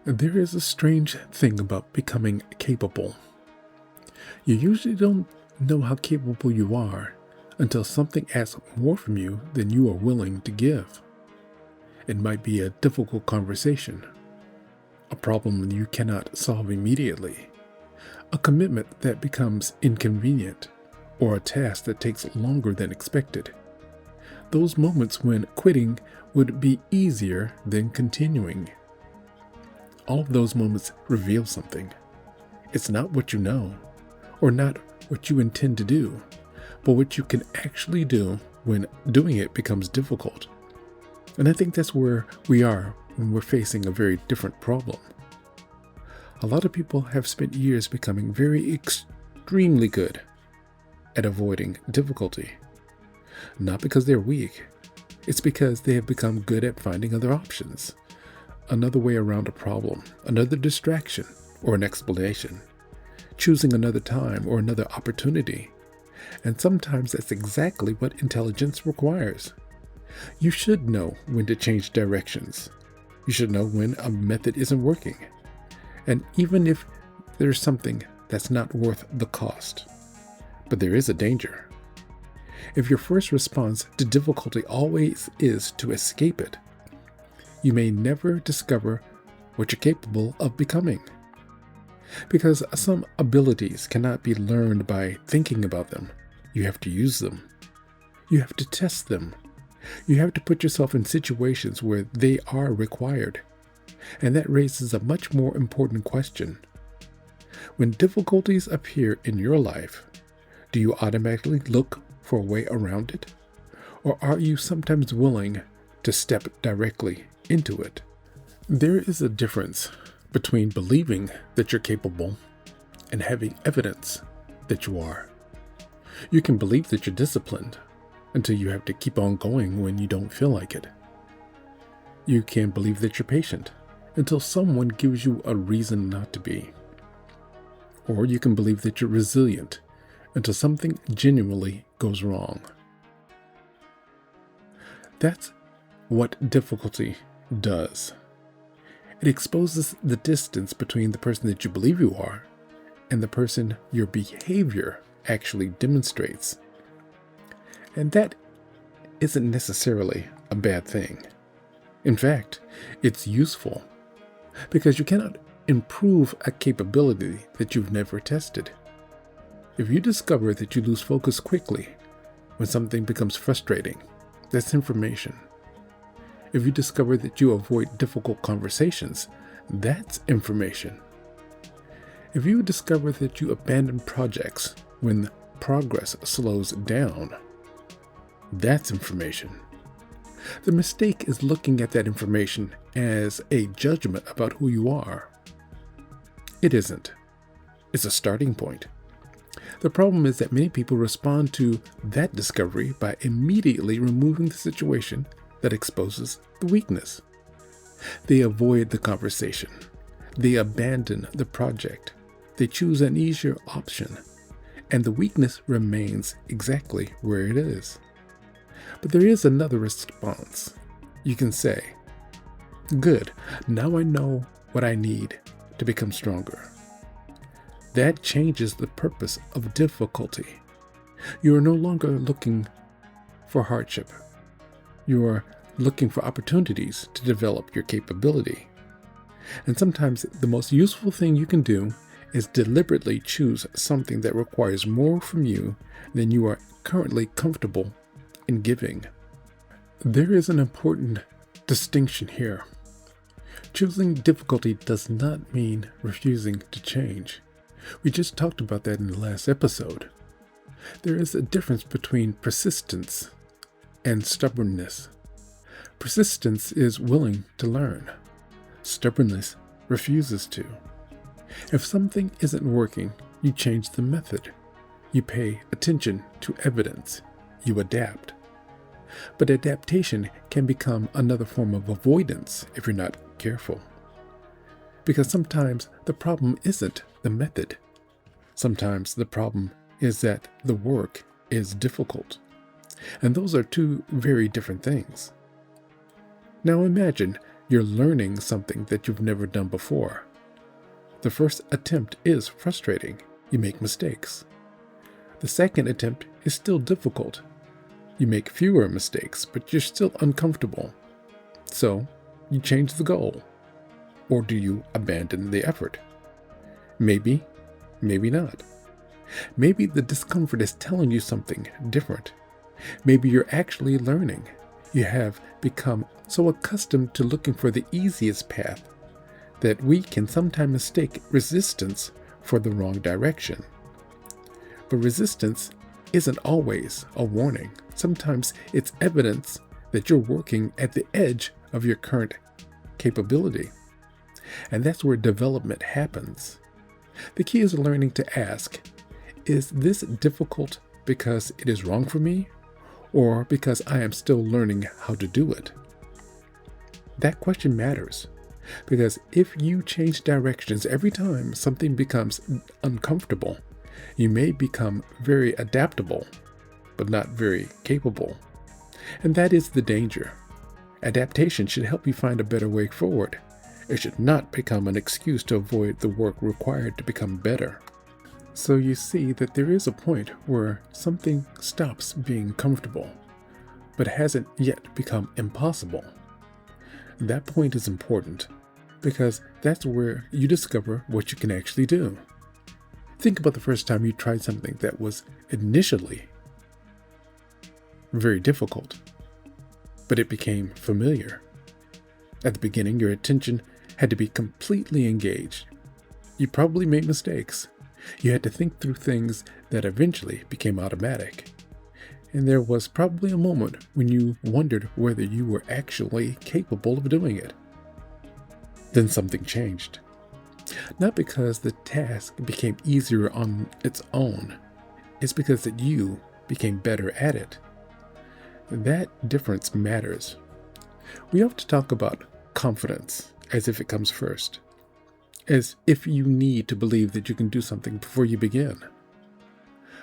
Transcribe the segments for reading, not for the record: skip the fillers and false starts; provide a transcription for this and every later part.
There is a strange thing about becoming capable. You usually don't know how capable you are until something asks more from you than you are willing to give. It might be a difficult conversation, a problem you cannot solve immediately, a commitment that becomes inconvenient, or a task that takes longer than expected. Those moments when quitting would be easier than continuing. All of those moments reveal something. It's not what you know, or not what you intend to do, but what you can actually do when doing it becomes difficult. And I think that's where we are when we're facing a very different problem. A lot of people have spent years becoming very extremely good at avoiding difficulty. Not because they're weak, it's because they have become good at finding other options. Another way around a problem, another distraction, or an explanation, choosing another time or another opportunity. And sometimes that's exactly what intelligence requires. You should know when to change directions. You should know when a method isn't working. And even if there's something that's not worth the cost. But there is a danger. If your first response to difficulty always is to escape it, you may never discover what you're capable of becoming. Because some abilities cannot be learned by thinking about them. You have to use them. You have to test them. You have to put yourself in situations where they are required. And that raises a much more important question. When difficulties appear in your life, do you automatically look for a way around it? Or are you sometimes willing to step directly into it? There is a difference between believing that you're capable and having evidence that you are. You can believe that you're disciplined until you have to keep on going when you don't feel like it. You can believe that you're patient until someone gives you a reason not to be. Or you can believe that you're resilient until something genuinely goes wrong. That's what difficulty does. It exposes the distance between the person that you believe you are and the person your behavior actually demonstrates. And that isn't necessarily a bad thing. In fact, it's useful because you cannot improve a capability that you've never tested. If you discover that you lose focus quickly when something becomes frustrating, that's information. If you discover that you avoid difficult conversations, that's information. If you discover that you abandon projects when progress slows down, that's information. The mistake is looking at that information as a judgment about who you are. It isn't. It's a starting point. The problem is that many people respond to that discovery by immediately removing the situation that exposes the weakness. They avoid the conversation. They abandon the project. They choose an easier option, and the weakness remains exactly where it is. But there is another response. You can say, "Good, now I know what I need to become stronger." That changes the purpose of difficulty. You are no longer looking for hardship. You are looking for opportunities to develop your capability. And sometimes the most useful thing you can do is deliberately choose something that requires more from you than you are currently comfortable in giving. There is an important distinction here. Choosing difficulty does not mean refusing to change. We just talked about that in the last episode. There is a difference between persistence and stubbornness. Persistence is willing to learn. Stubbornness refuses to. If something isn't working, you change the method. You pay attention to evidence. You adapt. But adaptation can become another form of avoidance if you're not careful. Because sometimes the problem isn't the method. Sometimes the problem is that the work is difficult. And those are two very different things. Now imagine You're learning something that you've never done before. The first attempt is frustrating. You make mistakes. The second attempt is still difficult. You make fewer mistakes, but you're still uncomfortable. So, you change the goal. Or do you abandon the effort? Maybe, maybe not. Maybe the discomfort is telling you something different. Maybe you're actually learning. You have become so accustomed to looking for the easiest path that we can sometimes mistake resistance for the wrong direction. But resistance isn't always a warning. Sometimes it's evidence that you're working at the edge of your current capability. And that's where development happens. The key is learning to ask, is this difficult because it is wrong for me, or because I am still learning how to do it? That question matters, because if you change directions every time something becomes uncomfortable, you may become very adaptable, but not very capable. And that is the danger. Adaptation should help you find a better way forward. It should not become an excuse to avoid the work required to become better. So you see that there is a point where something stops being comfortable, but hasn't yet become impossible. That point is important, because that's where you discover what you can actually do. Think about the first time you tried something that was initially very difficult, but it became familiar. At the beginning, your attention had to be completely engaged. You probably made mistakes. You had to think through things that eventually became automatic. And there was probably a moment when you wondered whether you were actually capable of doing it. Then something changed. Not because the task became easier on its own. It's because that you became better at it. That difference matters. We often talk about confidence as if it comes first, as if you need to believe that you can do something before you begin.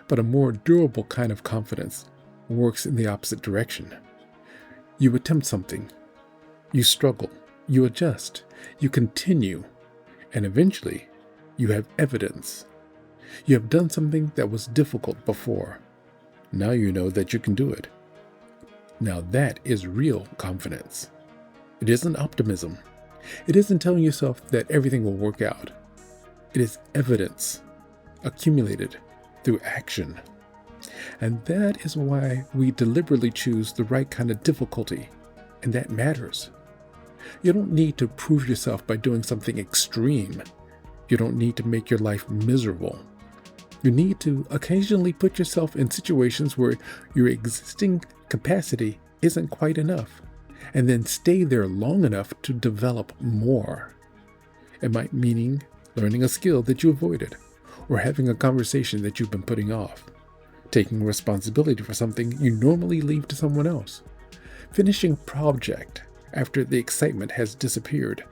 But a more durable kind of confidence works in the opposite direction. You attempt something, you struggle, you adjust, you continue, and eventually you have evidence. You have done something that was difficult before. Now you know that you can do it. Now that is real confidence. It isn't optimism. It isn't telling yourself that everything will work out. It is evidence accumulated through action. And that is why we deliberately choose the right kind of difficulty, and that matters. You don't need to prove yourself by doing something extreme. You don't need to make your life miserable. You need to occasionally put yourself in situations where your existing capacity isn't quite enough, and then stay there long enough to develop more. It might mean learning a skill that you avoided, or having a conversation that you've been putting off, taking responsibility for something you normally leave to someone else, finishing a project after the excitement has disappeared,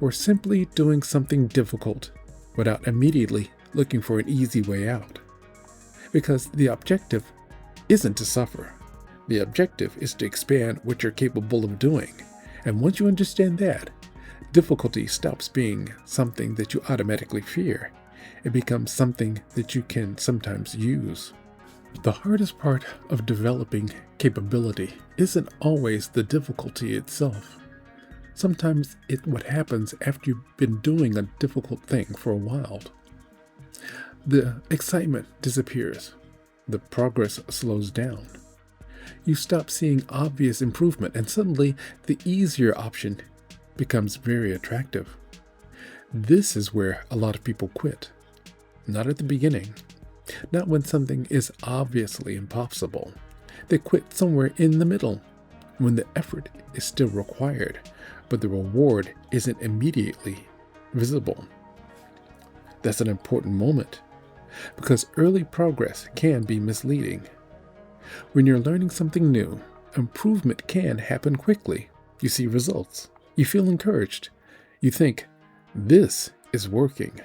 or simply doing something difficult without immediately looking for an easy way out. Because the objective isn't to suffer. The objective is to expand what you're capable of doing. And once you understand that, difficulty stops being something that you automatically fear. It becomes something that you can sometimes use. The hardest part of developing capability isn't always the difficulty itself. Sometimes it's what happens after you've been doing a difficult thing for a while. The excitement disappears. The progress slows down. You stop seeing obvious improvement, and suddenly the easier option becomes very attractive. This is where a lot of people quit. Not at the beginning. Not when something is obviously impossible. They quit somewhere in the middle, when the effort is still required, but the reward isn't immediately visible. That's an important moment, because early progress can be misleading. When you're learning something new, improvement can happen quickly. You see results. You feel encouraged. You think, this is working.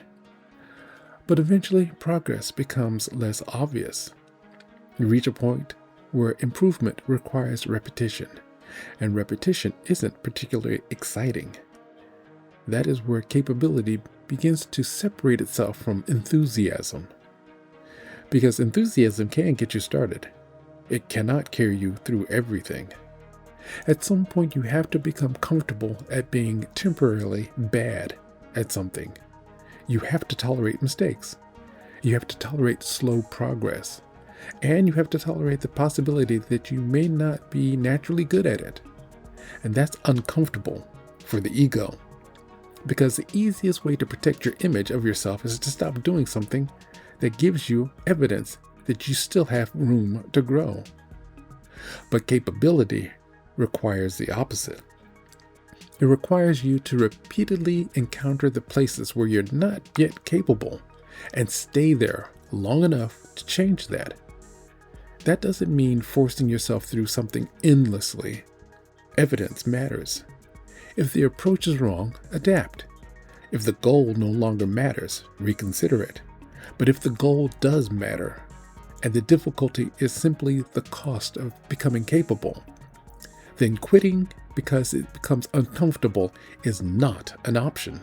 But eventually, progress becomes less obvious. You reach a point where improvement requires repetition. and repetition isn't particularly exciting. That is where capability begins to separate itself from enthusiasm. Because enthusiasm can get you started. It cannot carry you through everything. At some point, you have to become comfortable at being temporarily bad at something. You have to tolerate mistakes. You have to tolerate slow progress. And you have to tolerate the possibility that you may not be naturally good at it. And that's uncomfortable for the ego. Because the easiest way to protect your image of yourself is to stop doing something that gives you evidence that you still have room to grow. But capability requires the opposite. It requires you to repeatedly encounter the places where you're not yet capable and stay there long enough to change that. That doesn't mean forcing yourself through something endlessly. Evidence matters. If the approach is wrong, adapt. If the goal no longer matters, reconsider it. But if the goal does matter, and the difficulty is simply the cost of becoming capable, then quitting because it becomes uncomfortable is not an option.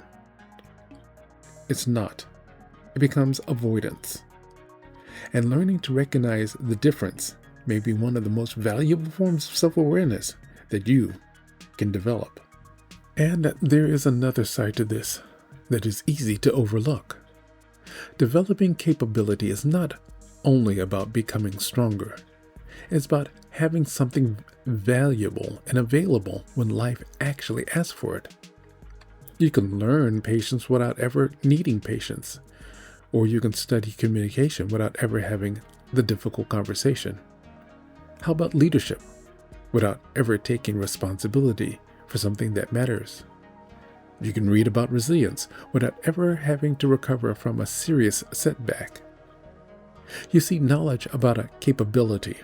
It's not. It becomes avoidance. And learning to recognize the difference may be one of the most valuable forms of self-awareness that you can develop. And there is another side to this that is easy to overlook. Developing capability is not only about becoming stronger. It's about having something valuable and available when life actually asks for it. You can learn patience without ever needing patience, or you can study communication without ever having the difficult conversation. How about leadership without ever taking responsibility for something that matters? You can read about resilience without ever having to recover from a serious setback. You see, knowledge about a capability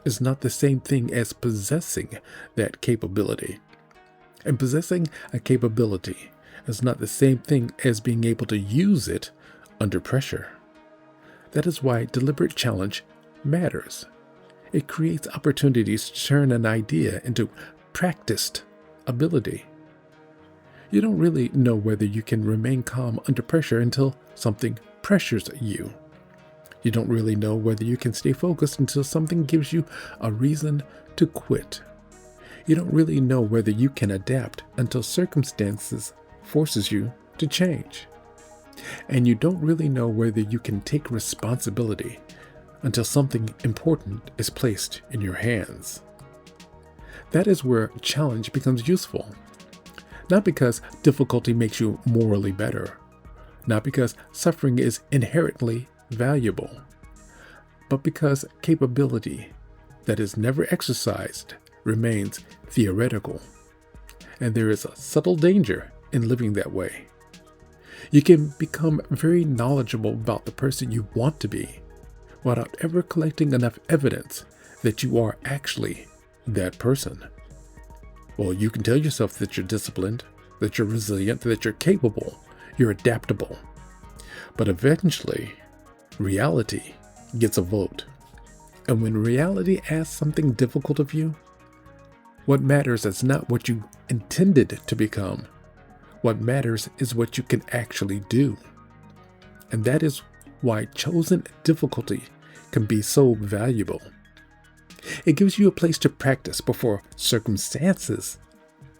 is not the same thing as possessing that capability. And possessing a capability is not the same thing as being able to use it under pressure. That is why deliberate challenge matters. It creates opportunities to turn an idea into practiced ability. You don't really know whether you can remain calm under pressure until something pressures you. You don't really know whether you can stay focused until something gives you a reason to quit. You don't really know whether you can adapt until circumstances forces you to change. And you don't really know whether you can take responsibility until something important is placed in your hands. That is where challenge becomes useful. Not because difficulty makes you morally better, not because suffering is inherently valuable, but because capability that is never exercised remains theoretical. And there is a subtle danger in living that way. You can become very knowledgeable about the person you want to be without ever collecting enough evidence that you are actually that person. Well, you can tell yourself that you're disciplined, that you're resilient, that you're capable, you're adaptable. But eventually, reality gets a vote. And when reality asks something difficult of you, what matters is not what you intended to become. What matters is what you can actually do. And that is why chosen difficulty can be so valuable. It gives you a place to practice before circumstances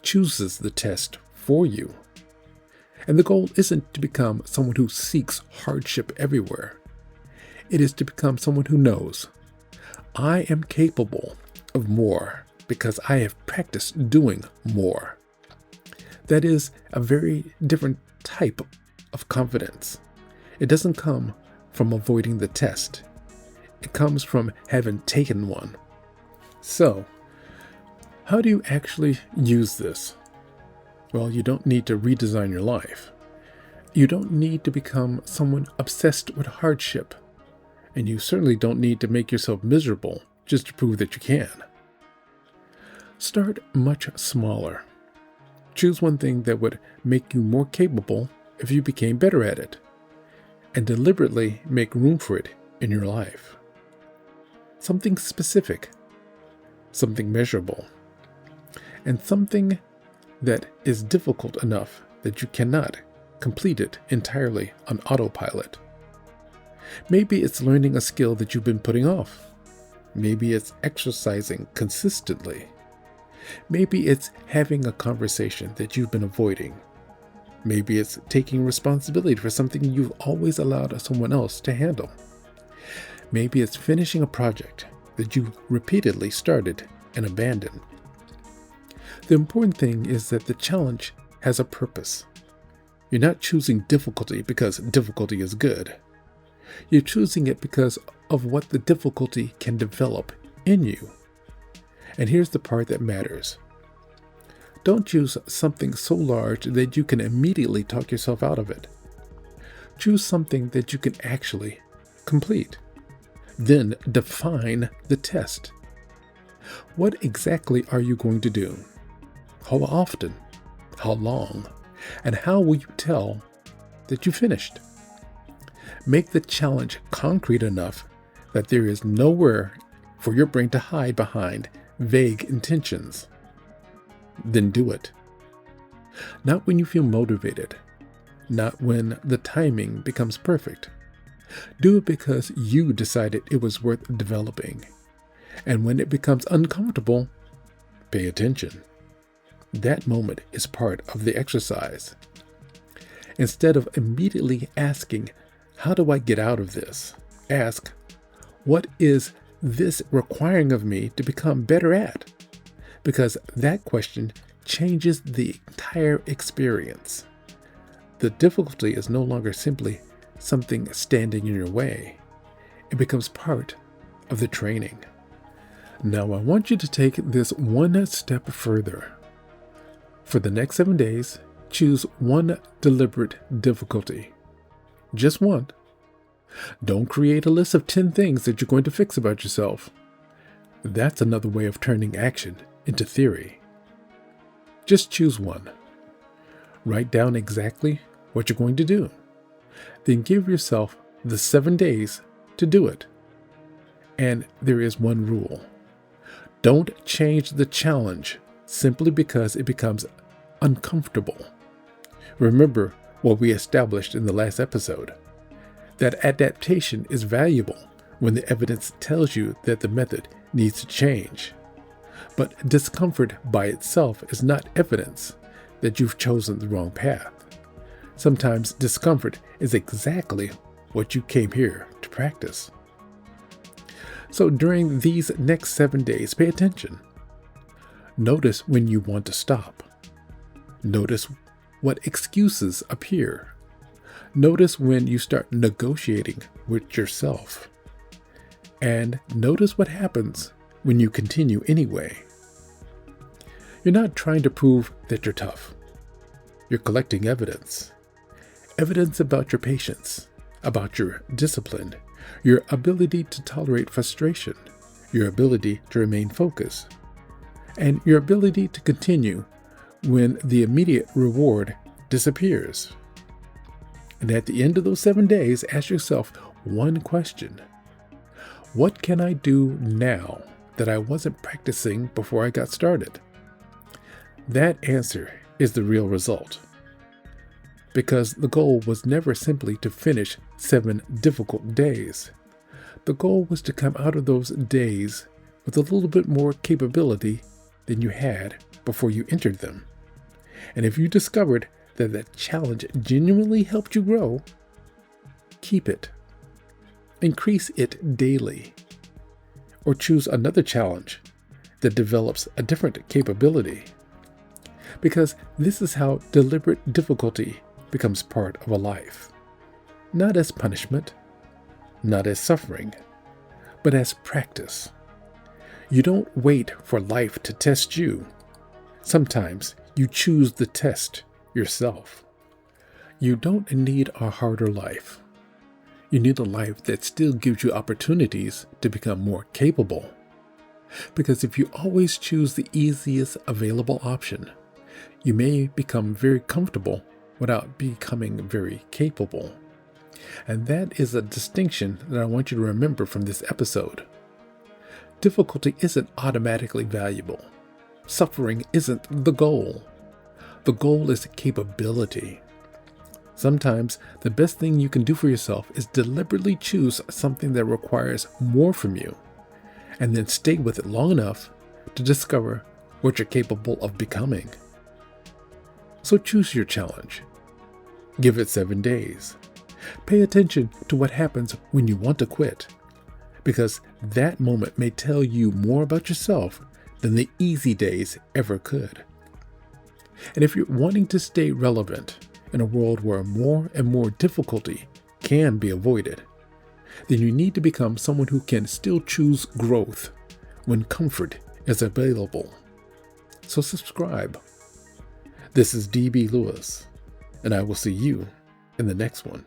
chooses the test for you. And the goal isn't to become someone who seeks hardship everywhere. It is to become someone who knows, I am capable of more because I have practiced doing more. That is a very different type of confidence. It doesn't come from avoiding the test. It comes from having taken one. So, how do you actually use this? Well, you don't need to redesign your life. You don't need to become someone obsessed with hardship. And you certainly don't need to make yourself miserable just to prove that you can. Start much smaller. Choose one thing that would make you more capable if you became better at it, and deliberately make room for it in your life. Something specific, something measurable. and something that is difficult enough that you cannot complete it entirely on autopilot. Maybe it's learning a skill that you've been putting off. Maybe it's exercising consistently. Maybe it's having a conversation that you've been avoiding. Maybe it's taking responsibility for something you've always allowed someone else to handle. Maybe it's finishing a project that you repeatedly started and abandoned. The important thing is that the challenge has a purpose. You're not choosing difficulty because difficulty is good. You're choosing it because of what the difficulty can develop in you. And here's the part that matters. Don't choose something so large that you can immediately talk yourself out of it. Choose something that you can actually complete. Then define the test. What exactly are you going to do? How often? How long? And how will you tell that you finished? Make the challenge concrete enough that there is nowhere for your brain to hide behind vague intentions. Then do it. Not when you feel motivated, not when the timing becomes perfect. Do it because you decided it was worth developing. And when it becomes uncomfortable, pay attention. That moment is part of the exercise. Instead of immediately asking, how do I get out of this? Ask, what is this requiring of me to become better at? Because that question changes the entire experience. The difficulty is no longer simply something standing in your way. It becomes part of the training. Now I want you to take this one step further. For the next 7 days, choose one deliberate difficulty. Just one. Don't create a list of 10 things that you're going to fix about yourself. That's another way of turning action into theory. Just choose one. Write down exactly what you're going to do. Then give yourself the 7 days to do it. And there is one rule. Don't change the challenge simply because it becomes uncomfortable. Remember what we established in the last episode, that adaptation is valuable when the evidence tells you that the method needs to change. But discomfort by itself is not evidence that you've chosen the wrong path. Sometimes discomfort is exactly what you came here to practice. So during these next 7 days, pay attention. Notice when you want to stop. Notice what excuses appear. Notice when you start negotiating with yourself. And notice what happens when you continue anyway. You're not trying to prove that you're tough. You're collecting evidence. Evidence about your patience, about your discipline, your ability to tolerate frustration, your ability to remain focused, and your ability to continue when the immediate reward disappears. And at the end of those 7 days, ask yourself one question. What can I do now that I wasn't practicing before I got started? That answer is the real result. Because the goal was never simply to finish 7 difficult days. The goal was to come out of those days with a little bit more capability than you had before you entered them. And if you discovered that that challenge genuinely helped you grow, keep it. Increase it daily. Or choose another challenge that develops a different capability. Because this is how deliberate difficulty becomes part of a life. Not as punishment, not as suffering, but as practice. You don't wait for life to test you. Sometimes you choose the test yourself. You don't need a harder life. You need a life that still gives you opportunities to become more capable. Because if you always choose the easiest available option, you may become very comfortable without becoming very capable. And that is a distinction that I want you to remember from this episode. Difficulty isn't automatically valuable. suffering isn't the goal. The goal is capability. Sometimes the best thing you can do for yourself is deliberately choose something that requires more from you, and then stay with it long enough to discover what you're capable of becoming. So choose your challenge. Give it 7 days. Pay attention to what happens when you want to quit, because that moment may tell you more about yourself than the easy days ever could. And if you're wanting to stay relevant in a world where more and more difficulty can be avoided, then you need to become someone who can still choose growth when comfort is available. So subscribe. This is DB Lewis, and I will see you in the next one.